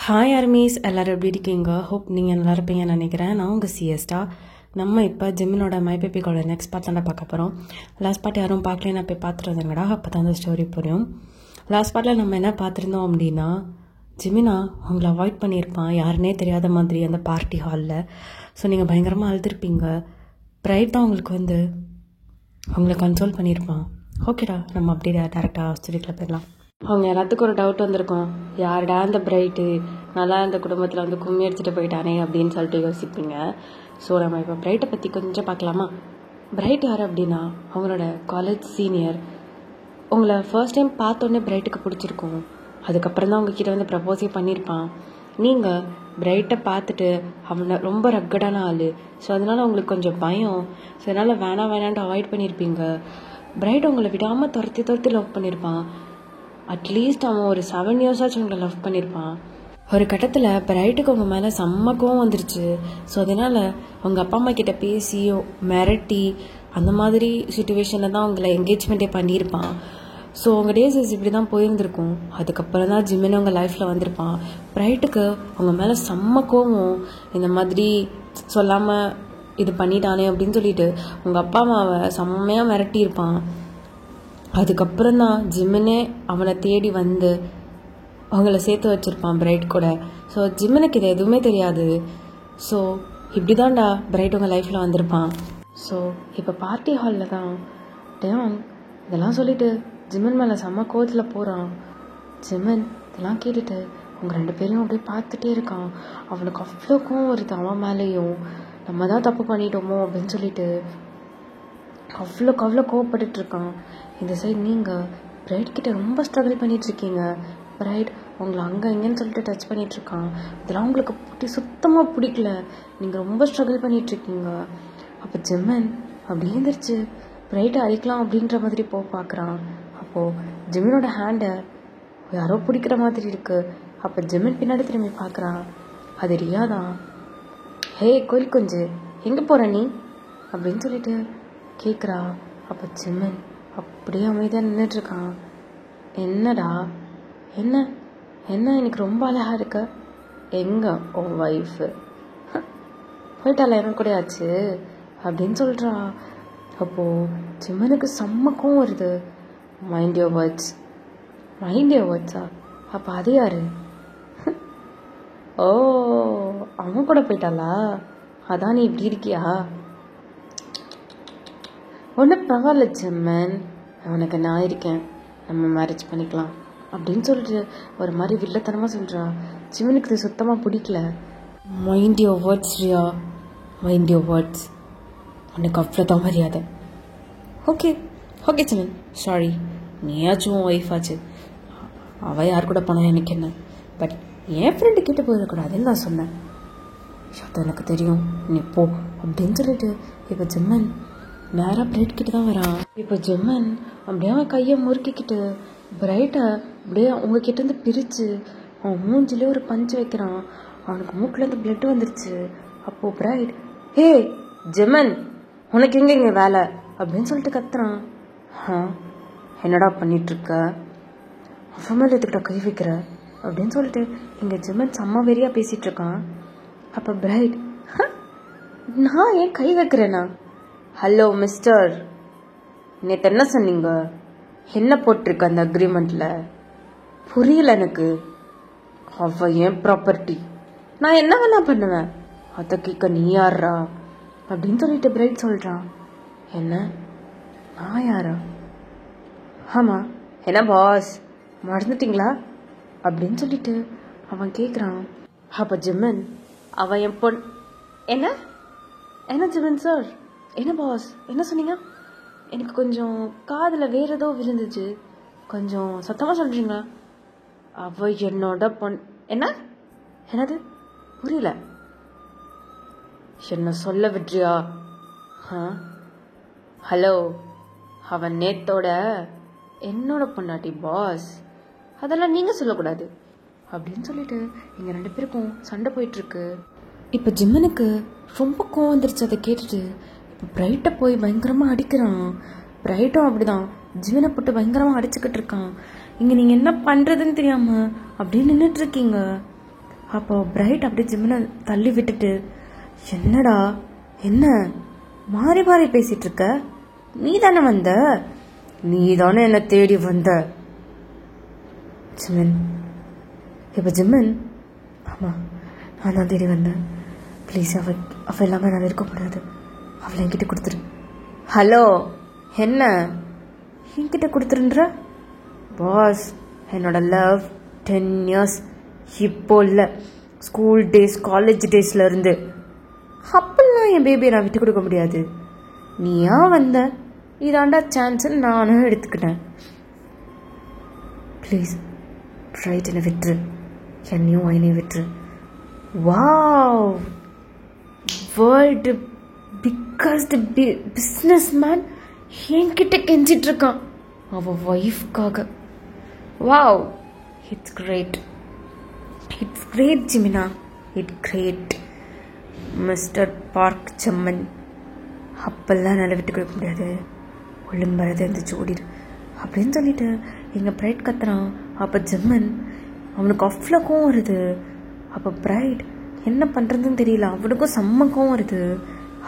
Hi armies, எல்லோரும் எப்படி இருக்கீங்க? ஹோப் நீங்கள் நல்லா இருப்பீங்கன்னு நினைக்கிறேன். நான் உங்கள் சிஎஸ்டா. நம்ம இப்போ ஜிம்மினோட மைபேபிக்கோட நெக்ஸ்ட் பார்ட் தான் பார்க்க போகிறோம். லாஸ்ட் பார்ட் யாரும் பார்க்கலன்னா போய் பார்த்துட்டு வந்தேங்கடா, அப்போ தான் அந்த ஸ்டோரி புரியும். லாஸ்ட் பார்ட்டில் நம்ம என்ன பார்த்துருந்தோம் அப்படின்னா, ஜிமினா அவங்கள அவாய்ட் பண்ணியிருப்பான், யாருன்னே தெரியாத மாதிரி அந்த பார்ட்டி ஹாலில். ஸோ நீங்கள் பயங்கரமாக அழுதுருப்பீங்க. பிரைட் தான் அவங்களுக்கு அவங்கள கன்சோல் பண்ணியிருப்பான். ஓகேடா, நம்ம அப்படியே டேரெக்டாக ஸ்டோரிக்குள்ள போயிடலாம். அவங்க எல்லாத்துக்கும் ஒரு டவுட் வந்திருக்கும், யாருடா அந்த பிரைட்டு நல்லா இந்த குடும்பத்தில் கும்மி அடிச்சுட்டு போயிட்டானே அப்படின்னு சொல்லிட்டு யோசிப்பீங்க. ஸோ நம்ம இப்போ பிரைட்டை பற்றி கொஞ்சம் பார்க்கலாமா? பிரைட் யார் அப்படின்னா, அவங்களோட காலேஜ் சீனியர். உங்களை ஃபர்ஸ்ட் டைம் பார்த்தோன்னே பிரைட்டுக்கு பிடிச்சிருக்கும். அதுக்கப்புறம் தான் உங்ககிட்ட ப்ரப்போஸே பண்ணியிருப்பான். நீங்கள் பிரைட்டை பார்த்துட்டு அவனை ரொம்ப ரக்கடான ஆள். ஸோ அதனால் உங்களுக்கு கொஞ்சம் பயம். ஸோ அதனால் வேணான்ட்டு அவாய்ட் பண்ணியிருப்பீங்க. பிரைட் உங்களை விடாமல் துரத்தி லவ் பண்ணியிருப்பான். அட்லீஸ்ட் அவன் ஒரு 7 years உங்களை லவ் பண்ணியிருப்பான். ஒரு கட்டத்தில் பிரைட்டுக்கு உங்கள் மேலே செம்ம கோவம் வந்துருச்சு. ஸோ அதனால் உங்கள் அப்பா அம்மா கிட்ட பேசி மிரட்டி அந்த மாதிரி சுச்சுவேஷனில் தான் உங்களை என்கேஜ்மெண்ட்டே பண்ணியிருப்பான். ஸோ உங்கள் டேஸ் இப்படி தான் போயிருந்துருக்கும். அதுக்கப்புறம் தான் ஜிம்மின்னு உங்கள் லைஃப்பில் வந்திருப்பான். பிரைட்டுக்கு உங்கள் மேலே செம்ம கோவம், இந்த மாதிரி சொல்லாமல் இது பண்ணிட்டானே அப்படின்னு சொல்லிட்டு உங்கள் அப்பா அம்மாவை செம்மையாக மிரட்டியிருப்பான். அதுக்கப்புறம் தான் ஜிம்மினே அவனை தேடி அவங்கள சேர்த்து வச்சுருப்பான் பிரைட் கூட. ஸோ ஜிம்மினுக்கு இது எதுவுமே தெரியாது. ஸோ இப்படி தான்டா பிரைட் உங்கள் லைஃப்பில் வந்திருப்பான். ஸோ இப்போ பார்ட்டி ஹாலில் தான் டேவாங் இதெல்லாம் சொல்லிட்டு ஜிம்மன் மேலே செம்ம கோவத்தில் போகிறான். ஜிம்மன் இதெல்லாம் கேட்டுட்டு அவங்க 2 பேரையும் அப்படியே பார்த்துட்டே இருக்கான். அவனுக்கு அவ்வளோ கோவம் வருது அவன் மேலேயும். நம்ம தான் தப்பு பண்ணிட்டோமோ அப்படின்னு சொல்லிட்டு அவ்வளோ கோவப்பட்டுட்ருக்கான். இந்த சைடு நீங்கள் பிரைட் கிட்ட ரொம்ப ஸ்ட்ரகிள் பண்ணிகிட்ருக்கீங்க. பிரைட் உங்களை அங்கே இங்கேன்னு சொல்லிட்டு டச் பண்ணிகிட்ருக்கான். இதெல்லாம் உங்களுக்கு சுத்தமாக பிடிக்கல. நீங்கள் ரொம்ப ஸ்ட்ரகிள் பண்ணிகிட்ருக்கீங்க. அப்போ ஜிம்மன் அப்படி எழுந்திரிச்சு பிரைட்டை அழிக்கலாம் அப்படின்ற மாதிரி பார்க்குறான். அப்போது ஜிம்மனோட ஹேண்டை யாரோ பிடிக்கிற மாதிரி இருக்குது. அப்போ ஜிம்மன் பின்னாடி திரும்பி பார்க்குறான். அது ரியா தான். ஹே கோயில் குஞ்சு, எங்கே போகிற நீ அப்படின்னு சொல்லிட்டு கேட்குறா. அப்போ ஜிம்மன் அப்படியே அமைதியாக நின்றுட்டுருக்கான். என்னடா என்ன எனக்கு ரொம்ப அழகாக இருக்க. எங்கே உன் ஒய்ஃபு போயிட்டால என்ன கூட ஆச்சு அப்படின்னு சொல்கிறா. அப்போது ஜிம்மனுக்கு செம்மக்கும் வருது. மைண்ட் யோர் வேர்ட்ஸா? அப்போ அது யாரு? ஓ, அவன் கூட போயிட்டாளா? அதான் நீ இப்படி இருக்கியா? ஒன்றும் பரவாயில்ல ஜிம்மன், அவனுக்கு நான் இருக்கேன், நம்ம மேரேஜ் பண்ணிக்கலாம் அப்படின்னு சொல்லிட்டு ஒரு மாதிரி வில்லத்தனமாக சொல்கிறா. ஜிம்மனுக்கு இது சுத்தமாக பிடிக்கல. Mind your words Riya, mind your words. உனக்கு அவ்வளோதான் மரியாதை. ஓகே ஜிம்மன், சாரி, நீயாச்சும் உன் ஒய்ஃப் ஆச்சு. அவள் யார் கூட போனா எனக்கு என்ன, பட் என் ஃப்ரெண்டு கிட்ட போயிடக்கூடாதுன்னு நான் சொன்னேன். அது எனக்கு தெரியும், நீ போ அப்படின்னு சொல்லிட்டு இப்போ ஜிம்மன் நேராக பிரைட் கிட்ட தான் வரான். இப்போ ஜிம்மன் அப்படியே அவன் கையை முறுக்கிக்கிட்டு பிரைட்டை அப்படியே உங்ககிட்டேருந்து பிரித்து அவன் மூஞ்சிலே ஒரு பஞ்சு வைக்கிறான். அவனுக்கு மூக்கிலேருந்து பிளட் வந்துருச்சு. அப்போது பிரைட், ஹே ஜிம்மன், உனக்கு இங்கே வேலை அப்படின்னு சொல்லிட்டு கத்துறான். என்னடா பண்ணிகிட்ருக்க, அவன் மேலே எதுக்கிட்ட கை வைக்கிற அப்படின்னு சொல்லிட்டு இங்கே ஜிம்மன் செம்ம வெறியாக பேசிகிட்டு இருக்கான். அப்போ பிரைட், நான் ஏன் கை வைக்கிறேன்னா? ஹலோ மிஸ்டர், நேற்று என்ன சொன்னீங்க? என்ன போட்டிருக்க அந்த அக்ரிமெண்ட்டில்? புரியல எனக்கு. அவ ஏன் ப்ராப்பர்ட்டி, நான் என்ன வேணா பண்ணுவேன், அதை கேட்க நீ யாரா அப்படின்னு சொல்லிட்டு பிரைட் சொல்கிறான். என்ன, நான் யாரா? ஆமாம், என்ன பாஸ் மறந்துட்டிங்களா அப்படின்னு சொல்லிட்டு அவன் கேட்குறான். அப்போ ஜிம்மன், அவன் என் பொன். என்ன ஜிம்மன் சார், என்ன பாஸ், என்ன சொன்னீங்க? எனக்கு கொஞ்சம் காதில் வேறு ஏதோ விழுந்துச்சு, கொஞ்சம் சத்தமாக சொல்கிறீங்களா? அவ என்னோட பொன். என்னது புரியல, என்ன சொல்ல விட்றியா? ஹலோ, அவன் நேத்தோட என்னோட பொண்டாட்டி பாஸ், அதெல்லாம் நீங்கள் சொல்லக்கூடாது அப்படின்னு சொல்லிட்டு இங்கே 2 பேருக்கும் சண்டை போயிட்டுருக்கு. இப்போ ஜிம்மனுக்கு ரொம்ப கோவம் வந்துருச்சு. அதை கேட்டுட்டு இப்போ பிரைட்டை போய் பயங்கரமாக அடிக்கிறான். பிரைட்டும் அப்படிதான் ஜிம்மனை போட்டு பயங்கரமாக அடிச்சுக்கிட்டு இருக்கான். இங்கே நீங்கள் என்ன பண்ணுறதுன்னு தெரியாமல் அப்படியே நின்றுட்டுருக்கீங்க. அப்போ பிரைட் அப்படியே ஜிமினை தள்ளி விட்டுட்டு, என்னடா என்ன மாறி மாறி பேசிட்டு இருக்க? நீ தானே வந்த, நீ தானே என்ன தேடி வந்த ஜிமின். இப்போ ஜிமின், ஆமாம் நான் தான் தேடி வந்தேன், ப்ளீஸ் அவ இல்லாமல் நான் இருக்கக்கூடாது, அவளை என்கிட்ட கொடுத்துரு. ஹலோ, என்ன என்கிட்ட கொடுத்துருன்ற? பாஸ், என்னோட லவ் 10 years இப்போ இல்லை, ஸ்கூல் டேஸ் காலேஜ் டேஸில் இருந்து. அப்பெல்லாம் என் பேபியை நான் விட்டு கொடுக்க முடியாது. நீயா வந்த, இதாண்டா சான்ஸ்ன்னு நானும் எடுத்துக்கிட்டேன். ப்ளீஸ் ரைட், என்னை விட்டுரு, என்னையும் என்னையும் விட்டுரு. Wow, world biggest business man என்கிட்ட கெஞ்சிட்டு இருக்கான் அவ ஒய்ஃப்காக. Wow, its great, its great ஜிமினா, இட்ஸ் கிரேட் மிஸ்டர் பார்க் சம்மன். அப்பெல்லாம் நல்லா விட்டு கொடுக்க முடியாது, ஒழுங்கறதை இருந்துச்சு ஓடிடு அப்படின்னு சொல்லிட்டு எங்கள் பிரைட் கத்துறான். அப்போ ஜம்மன் அவனுக்கு அவ்வளோ கோவம் வருது. அப்போ பிரைட் என்ன பண்ணுறதுன்னு தெரியல, அவனுக்கும் செம்ம கோவம் வருது.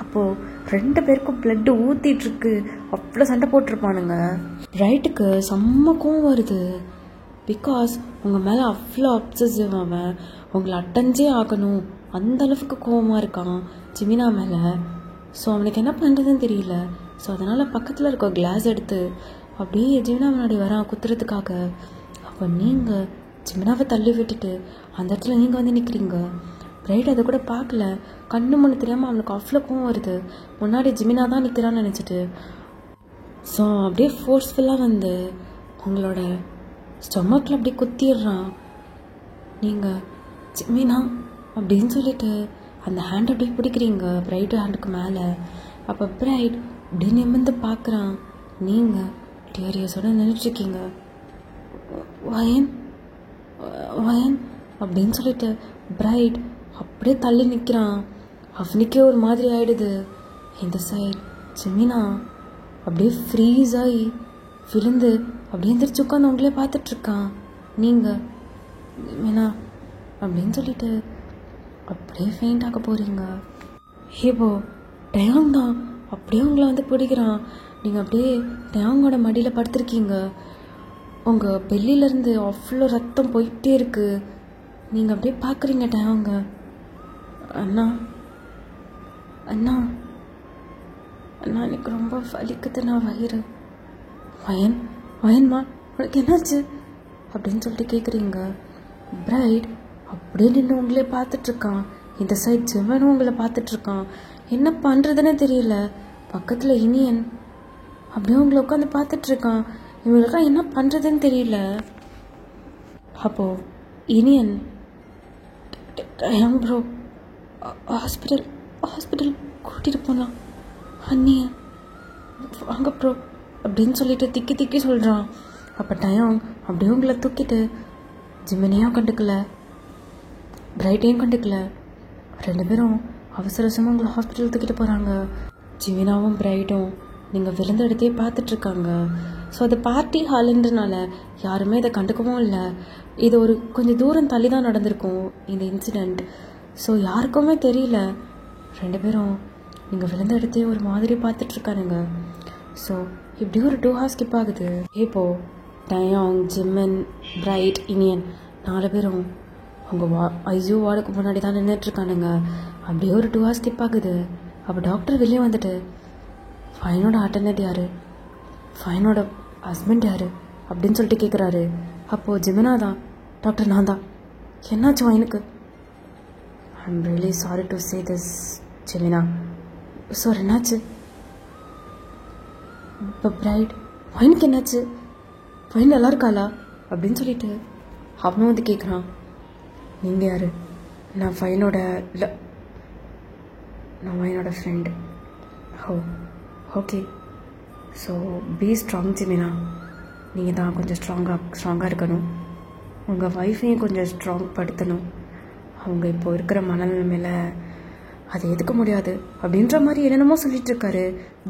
அப்போது 2 பேருக்கும் பிளட்டு ஊற்றிட்டுருக்கு, அவ்வளோ சண்டை போட்டிருப்பானுங்க. பிரைட்டுக்கு செம்ம கோவம் வருது, பிகாஸ் உங்கள் மேலே அவ்வளோ அப்சசிவ், அவன் உங்களை அட்டஞ்சே ஆகணும் அந்த அளவுக்கு கோவமாக இருக்கான் ஜிமினா மேலே. ஸோ அவனுக்கு என்ன பண்ணுறதுன்னு தெரியல. ஸோ அதனால் பக்கத்தில் இருக்க கிளாஸ் எடுத்து அப்படியே ஜிமினா முன்னாடி வரான் குத்துறதுக்காக. அப்போ நீங்கள் ஜிமினாவை தள்ளி விட்டுட்டு அந்த இடத்துல நீங்கள் வந்து நிற்கிறீங்க. பிரைட் அதை கூட பார்க்கல, கண்ணு மண்ணு தெரியாமல் அவனுக்கு அவ்வளோ கோவம் வருது. முன்னாடி ஜிமினா தான் நிற்கிறான்னு நினச்சிட்டு ஸோ அப்படியே ஃபோர்ஸ்ஃபுல்லாக வந்து உங்களோட ஸ்டொமக்கில் அப்படியே குத்திடுறான். நீங்கள் ஜிமினா அப்படின்னு சொல்லிட்டு அந்த ஹேண்ட் அப்படியே பிடிக்கிறீங்க பிரைட் ஹேண்டுக்கு மேலே. அப்போ பிரைட் அப்படி நிமிர்ந்து பார்க்குறான், நீங்கள் டியரியஸோடு நின்றுட்டுருக்கீங்க. வயன் வயன் அப்படின்னு சொல்லிட்டு பிரைட் அப்படியே தள்ளி நிற்கிறான். அவனுக்கே ஒரு மாதிரி ஆகிடுது. இந்த சைட் ஜிமினா அப்படியே ஃப்ரீஸ் ஆகி விழுந்து அப்படியே எந்திரிச்சு உட்காந்து உங்களே பார்த்துட்ருக்கான். நீங்கள் ஜிமினா அப்படின்னு சொல்லிட்டு அப்படியே ஃபெயிண்ட் ஆக போகிறீங்க. ஹேபோ டயாங் தான் அப்படியே உங்களை வந்து பிடிக்கிறான். நீங்கள் அப்படியே டயாங்கோட மடியில் படுத்துருக்கீங்க, உங்கள் பெல்லிலேருந்து அவ்வளோ ரத்தம் போயிட்டே இருக்குது. நீங்கள் அப்படியே பார்க்குறீங்க டயாங்க. அண்ணா அண்ணா அண்ணா எனக்கு ரொம்ப வலிக்குதுண்ணா வயிறு. வயன் வயன்மா உனக்கு என்னாச்சு அப்படின்னு சொல்லிட்டு கேட்குறீங்க. பிரைட் அப்படியே நின்று உங்களே பார்த்துட்ருக்கான். இந்த சைட் ஜிவனும் உங்களை பார்த்துட்ருக்கான். என்ன பண்ணுறதுன்னு தெரியல. பக்கத்தில் இனியன் அப்படியே உங்களை உட்காந்து பார்த்துட்ருக்கான். இவங்களுக்கெல்லாம் என்ன பண்ணுறதுன்னு தெரியல. அப்போது இனியன், ப்ரோ ஹாஸ்பிட்டல் கூட்டிகிட்டு போகலாம் அண்ணிய வாங்க ப்ரோ அப்படின்னு சொல்லிட்டு திக்கி திக்கி சொல்கிறான். அப்போ டயாங் அப்படியே உங்களை தூக்கிட்டு ஜிமினையும் கண்டுக்கல, பிரைட்டையும் கண்டுக்கல. 2 பேரும் அவசரமாக உங்களை ஹாஸ்பிட்டல் தூக்கிட்டு போகிறாங்க. ஜிமினாவும் பிரைட்டும் நீங்கள் விழுந்த இடத்தையே பார்த்துட்ருக்காங்க. ஸோ அது பார்ட்டி ஹாலுன்றனால யாருமே இதை கண்டுக்கவும் இல்லை. இது ஒரு கொஞ்சம் தூரம் தள்ளி தான் நடந்திருக்கும் இந்த இன்சிடெண்ட். ஸோ யாருக்குமே தெரியல. 2 பேரும் நீங்கள் விழுந்த இடத்தையே ஒரு மாதிரி பார்த்துட்ருக்கானுங்க. ஸோ இப்படி ஒரு 2 hours ஸ்கிப் ஆகுது. இப்போது டயாங், ஜிம்மன், பிரைட், இனியன் 4 பேரும் அவங்க ஐசியூ வார்டுக்கு முன்னாடி தான் நின்றுட்டுருக்கானுங்க. அப்படியே ஒரு 2 hours ஸ்கிப் ஆகுது. அப்போ டாக்டர் வெளியே வந்துட்டு, ஃபைனோட அட்டெண்டன்ட் யார், ஃபைனோட ஹஸ்பண்ட் யார் அப்படின்னு சொல்லிட்டு கேட்குறாரு. அப்போது ஜிமினா தான், டாக்டர் நான் தான், என்னாச்சு ஃபைனுக்கு? I'm really sorry to say this ஜிமினா. சார் என்னாச்சு? இப்போ பிரைட், ஃபைனுக்கு என்னாச்சு, ஃபைன் நல்லா இருக்காளா அப்படின்னு சொல்லிட்டு அவனும் வந்து கேட்குறான். நீங்கள் யார்? நான் ஃபைனோட இல்லை, நான் ஃபைனோட friend. Oh okay, so be strong ஜிமினா. நீங்கள் தான் கொஞ்சம் ஸ்ட்ராங்காக இருக்கணும். உங்கள் ஒய்ஃபையும் கொஞ்சம் ஸ்ட்ராங் படுத்தணும். அவங்க இப்போ இருக்கிற மனநிலைமையில் அதை எதுக்க முடியாது அப்படின்ற மாதிரி என்னென்னமோ சொல்லிகிட்ருக்காரு.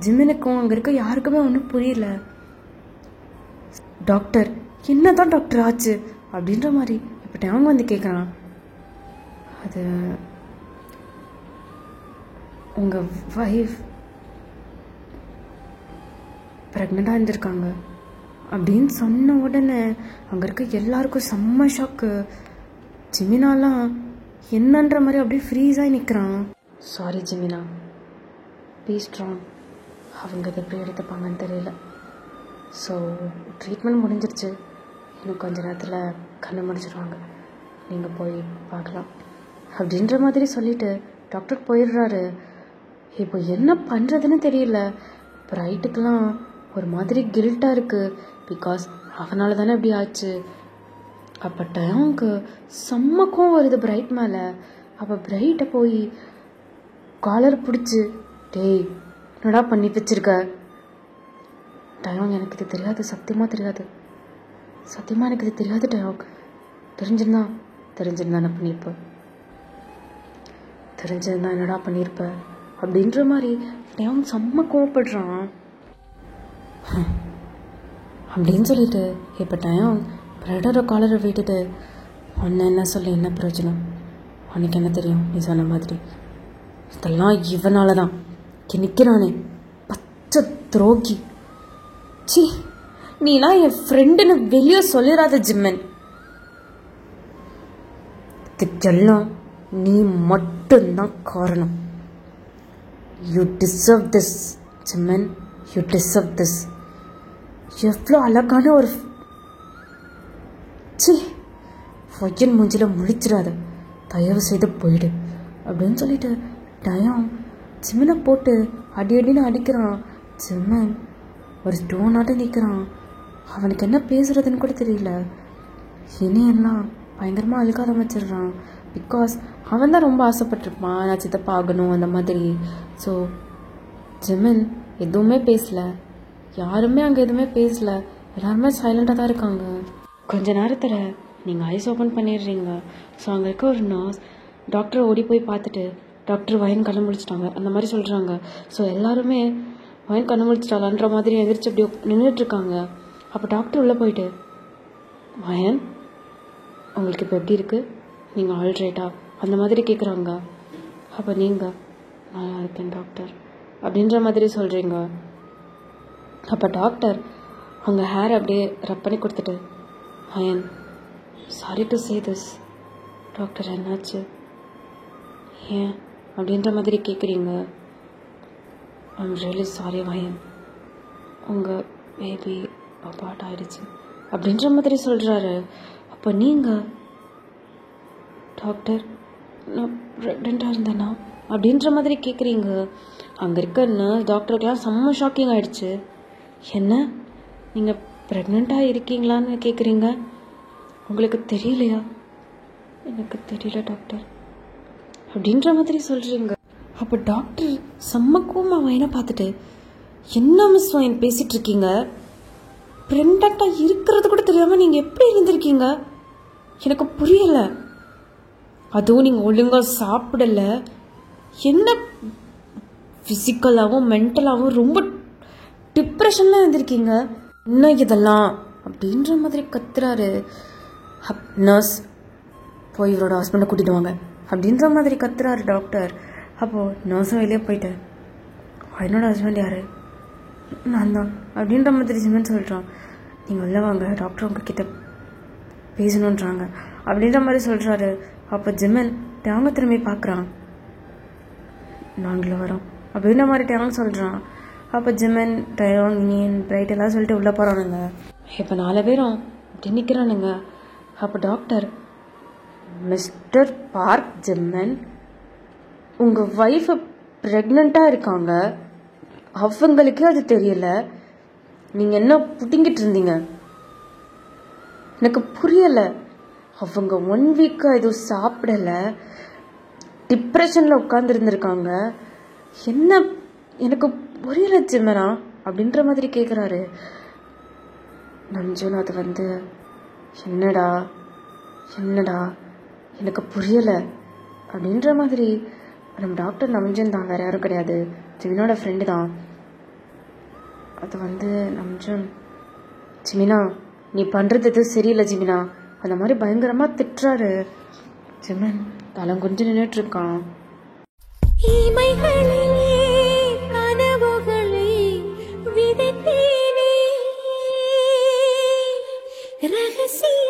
ஜிமினுக்கும் அங்கே இருக்க யாருக்குமே ஒன்றும் புரியல. டாக்டர் என்ன தான் டாக்டர் ஆச்சு அப்படின்ற மாதிரி இப்போ டேங் வந்து கேட்குறான். அது உங்கள் வைஃப் ப்ரெக்னெண்ட்டாக இருந்திருக்காங்க அப்படின்னு சொன்ன உடனே அங்கே இருக்க எல்லாருக்கும் செம்ம ஷாக்கு. ஜிமினாலாம் என்னன்ற மாதிரி அப்படியே ஃப்ரீஸாகி நிற்கிறான். சாரி ஜிமினா, பி ஸ்ட்ராங். அவங்க இதை எப்படி எடுத்துப்பாங்கன்னு தெரியல. ஸோ ட்ரீட்மெண்ட் முடிஞ்சிருச்சு, இன்னும் கொஞ்ச நேரத்தில் கண்ணு முடிச்சிடுவாங்க, நீங்கள் போய் பார்க்கலாம் அப்படின்ற மாதிரி சொல்லிவிட்டு டாக்டர் போயிடுறாரு. இப்போ என்ன பண்ணுறதுன்னு தெரியல. பிரைட்டுக்கெலாம் ஒரு மாதிரி கில்ட்டாக இருக்குது, பிகாஸ் அவனால தானே இப்படி ஆச்சு. அப்போ டயாங்க்கு செம்மக்கும் வருது பிரைட் மேலே. அப்போ பிரைட்டை போய் காலர் பிடிச்சி, டேய் என்னடா பண்ணி வச்சிருக்க? டயாங் எனக்கு இது தெரியாது, சத்தியமாக தெரியாது, சத்தியமாக எனக்கு இது தெரியாது டயாங். தெரிஞ்சிருந்தா நான் பண்ணியிருப்பேன், தெரிஞ்சிருந்தா என்னடா பண்ணியிருப்பேன் அப்படின்ற மாதிரி டயாங் செம்ம கோவப்படுறான். அப்படின்னு சொல்லிட்டு இப்போ டயாங் பிரைடோட காலரை விட்டுட்டு, உன்னை என்ன சொல்லி என்ன பிரயோஜனம், உனக்கு என்ன தெரியும், நீ சொன்ன மாதிரி இதெல்லாம் இவனால தான் நிற்கிறானே, பச்சை துரோகி. சி, நீனா என் ஃப்ரெண்டுன்னு வெளியே சொல்லிடாத ஜிம்மன். இதுக்கெல்லாம் நீ மட்டும்தான் காரணம். யூ டிசர்வ் திஸ் ஜிம்மன், யூ டிசர்வ் திஸ். எவ்வளோ அழகான ஒரு சி, பொய்யன் மூஞ்சில் முழிச்சிடாத, தயவு செய்து போயிடு அப்படின்னு சொல்லிட்டு டயாங் ஜிம்மனை போட்டு அடின்னு அடிக்கிறான். ஜிம்மன் ஒரு ஸ்டோனாட்ட நிற்கிறான். அவனுக்கு என்ன பேசுறதுன்னு கூட தெரியல. இனியெல்லாம் பயங்கரமாக அழுக ஆரம்பிச்சிடுறான். பிகாஸ் அவன் தான் ரொம்ப ஆசைப்பட்டிருப்பான், நான் சித்தப்பா ஆகணும் அந்த மாதிரி. ஸோ ஜிம்மன் எதுவுமே பேசலை, யாருமே அங்கே எதுவுமே பேசலை, எல்லாருமே சைலண்டாக தான் இருக்காங்க. கொஞ்ச நேரத்தில் நீங்கள் ஐஸ் ஓப்பன் பண்ணிடுறீங்க. ஸோ அங்கே இருக்க ஒரு நர்ஸ் டாக்டரை ஓடி போய் பார்த்துட்டு, டாக்டர் வயன் கண்ணு முடிச்சிட்டாங்க அந்த மாதிரி சொல்கிறாங்க. ஸோ எல்லாருமே வயன் கண்ணு முடிச்சிட்டாங்கன்ற மாதிரி எதிர்த்து அப்படி நின்றுட்டுருக்காங்க. அப்போ டாக்டர் உள்ளே போயிட்டு, வயன் உங்களுக்கு இப்போ எப்படி இருக்குது, நீங்கள் ஆல்ரைட்டா அந்த மாதிரி கேட்குறாங்க. அப்போ நீங்கள் நல்லா இருக்கேன் டாக்டர் அப்படின்ற மாதிரி சொல்கிறீங்க. அப்போ டாக்டர் அவங்க ஹேர் அப்படியே ரப் பண்ணி கொடுத்துட்டு, வயன் sorry to say this doctor, என்னாச்சு, ஏன் அப்படின்ற மாதிரி கேட்குறீங்க. ஐம் ரியலி சாரி வயன், உங்கள் பேபி அபார்ட் ஆகிடுச்சு அப்படின்ற மாதிரி சொல்கிறாரு. அப்போ நீங்கள் டாக்டர் நான் ப்ரெக்னெண்ட்டாக இருந்தேனா அப்படின்ற மாதிரி கேட்குறீங்க. அங்கே இருக்க நர்ஸ் டாக்டருக்கெலாம் செம்ம ஷாக்கிங் ஆகிடுச்சு. என்ன நீங்கள் ப்ரெக்னெண்ட்டாக இருக்கீங்களான்னு கேட்குறீங்க, உங்களுக்கு தெரியலையா? எனக்கு தெரியல டாக்டர் அப்படின்ற மாதிரி சொல்கிறீங்க. அப்போ டாக்டர் செம்மக்கூமா வயனை பார்த்துட்டு, என்ன மிஸ் வயன் பேசிகிட்டு இருக்கீங்க, ப்ரெக்னெண்ட்டாக இருக்கிறது கூட தெரியாமல் நீங்கள் எப்படி இருந்திருக்கீங்க, எனக்கு புரியலை. அதுவும் நீங்கள் ஒழுங்காக சாப்பிடலை, என்ன ஃபிசிக்கலாகவும் மென்டலாகவும் ரொம்ப டிப்ரெஷனில் இருந்திருக்கீங்க, என்ன இதெல்லாம் அப்படின்ற மாதிரி கத்துறாரு. நர்ஸ் போய் இவரோட ஹஸ்பண்டை கூட்டிட்டு வாங்க அப்படின்ற மாதிரி கத்துறாரு டாக்டர். அப்போது நர்ஸும் வெளியே போயிட்டு, என்னோட ஹஸ்பண்ட் யார், நான் தான் அப்படின்ற மாதிரி ஜிம்மன் சொல்கிறான். நீங்கள் உள்ள வாங்க, டாக்டர் உங்ககிட்ட பேசணுன்றாங்க அப்படின்ற மாதிரி சொல்கிறாரு. அப்போ ஜிம்மன் டேங்க திரும்பி பார்க்குறான், நாங்களும் வரோம் அப்படின்ற மாதிரி டேங்க சொல்கிறான். அப்போ ஜிம்மன் டயாங் இனியன் பிரைட் எல்லாம் சொல்லிட்டு உள்ளே போகிறானுங்க. இப்போ 4 பேரும் அப்படி நிற்கிறானுங்க. அப்போ டாக்டர், மிஸ்டர் பார்க் ஜிம்மன், உங்கள் ஒய்ஃபை ப்ரெக்னெண்ட்டாக இருக்காங்க, அவங்களுக்கே அது தெரியல, நீங்கள் என்ன புட்டிங்கிட்டு இருந்தீங்க, எனக்கு புரியலை. அவங்க 1 வீக்காக எதுவும் சாப்பிடலை, டிப்ரெஷனில் உட்காந்துருந்துருக்காங்க, என்ன எனக்கு புரியல ஜிம்மனா அப்படின்ற மாதிரி கேட்குறாரு. நம்ஜூன் அது என்னடா என்னடா எனக்கு புரியலை அப்படின்ற மாதிரி. நம்ம டாக்டர் நம்ஜன் தான், வேறு யாரும் கிடையாது, ஜிமினோட ஃப்ரெண்டு தான். அது நம்ஜன், ஜிமினா நீ பண்ணுறது எதுவும் சரியில்லை ஜிமினா அந்த மாதிரி பயங்கரமாக திட்டுறாரு. ஜிமன் தலம் கொஞ்சம் நின்றுட்டு இருக்கான். ரகசிய